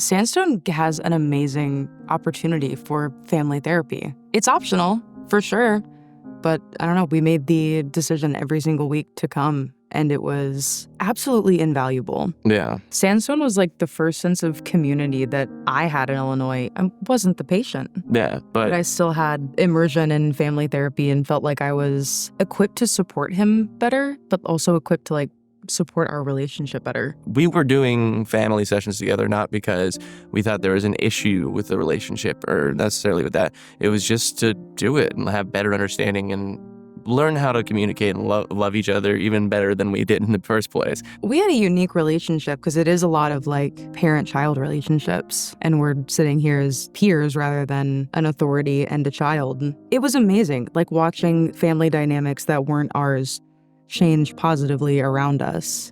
Sandstone has an amazing opportunity for family therapy. It's optional, for sure, but I don't know, we made the decision every single week to come, and it was absolutely invaluable. Yeah. Sandstone was like the first sense of community that I had in Illinois. I wasn't the patient. Yeah, But I still had immersion in family therapy and felt like I was equipped to support him better, but also equipped to support our relationship better. we were doing family sessions together not because we thought there was an issue with the relationship or necessarily with that. It was just to do it and have better understanding and learn how to communicate and love each other even better than we did in the first place. We had a unique relationship because it is a lot of parent-child relationships, and we're sitting here as peers rather than an authority and a child. It was amazing, watching family dynamics that weren't ours change positively around us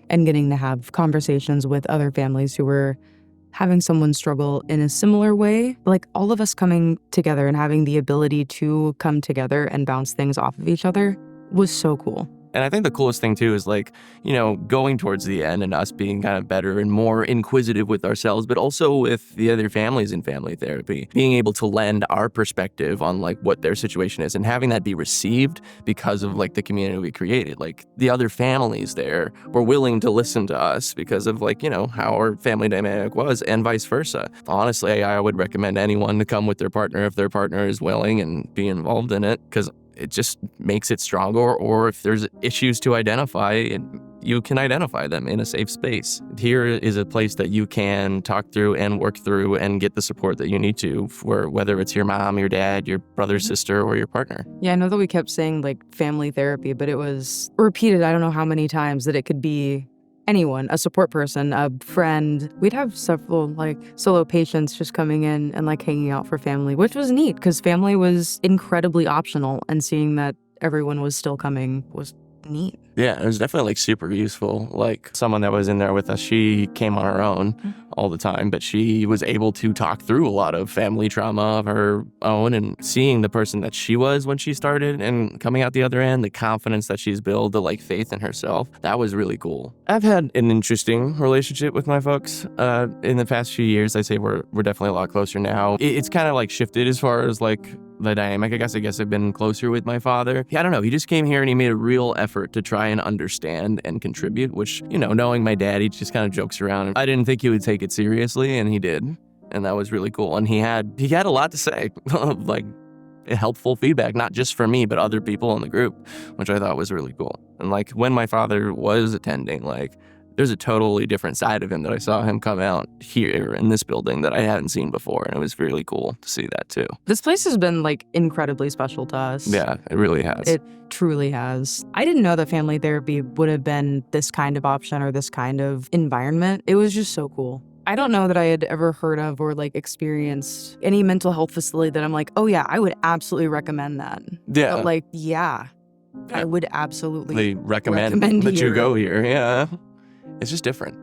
and getting to have conversations with other families who were having someone struggle in a similar way. All of us coming together and having the ability to come together and bounce things off of each other was so cool. And I think the coolest thing too is going towards the end and us being kind of better and more inquisitive with ourselves, but also with the other families in family therapy, being able to lend our perspective on what their situation is and having that be received because of the community we created. The other families there were willing to listen to us because of how our family dynamic was and vice versa. Honestly, I would recommend anyone to come with their partner if their partner is willing and be involved in it, because it just makes it stronger, or if there's issues to identify, you can identify them in a safe space. Here is a place that you can talk through and work through and get the support that you need to, for whether it's your mom, your dad, your brother, sister, or your partner. Yeah, I know that we kept saying family therapy, but it was repeated I don't know how many times that it could be anyone, a support person, a friend. We'd have several solo patients just coming in and hanging out for family, which was neat because family was incredibly optional, and seeing that everyone was still coming was neat. Yeah, it was definitely super useful. Someone that was in there with us, she came on her own all the time, but she was able to talk through a lot of family trauma of her own, and seeing the person that she was when she started and coming out the other end, the confidence that she's built, the faith in herself, that was really cool. I've had an interesting relationship with my folks in the past few years. I'd say we're definitely a lot closer now. It's kind of shifted as far as the dynamic. I guess I've been closer with my father. I don't know. He just came here and he made a real effort to try and understand and contribute, which, knowing my dad, he just kind of jokes around. I didn't think he would take it seriously, and he did. And that was really cool. And he had a lot to say, helpful feedback, not just for me, but other people in the group, which I thought was really cool. And when my father was attending, there's a totally different side of him that I saw him come out here in this building that I hadn't seen before. And it was really cool to see that too. This place has been incredibly special to us. Yeah, it really has. It truly has. I didn't know that family therapy would have been this kind of option or this kind of environment. It was just so cool. I don't know that I had ever heard of or experienced any mental health facility that I'm oh yeah, I would absolutely recommend that. Yeah. But I would absolutely recommend that you go here. Yeah. It's just different.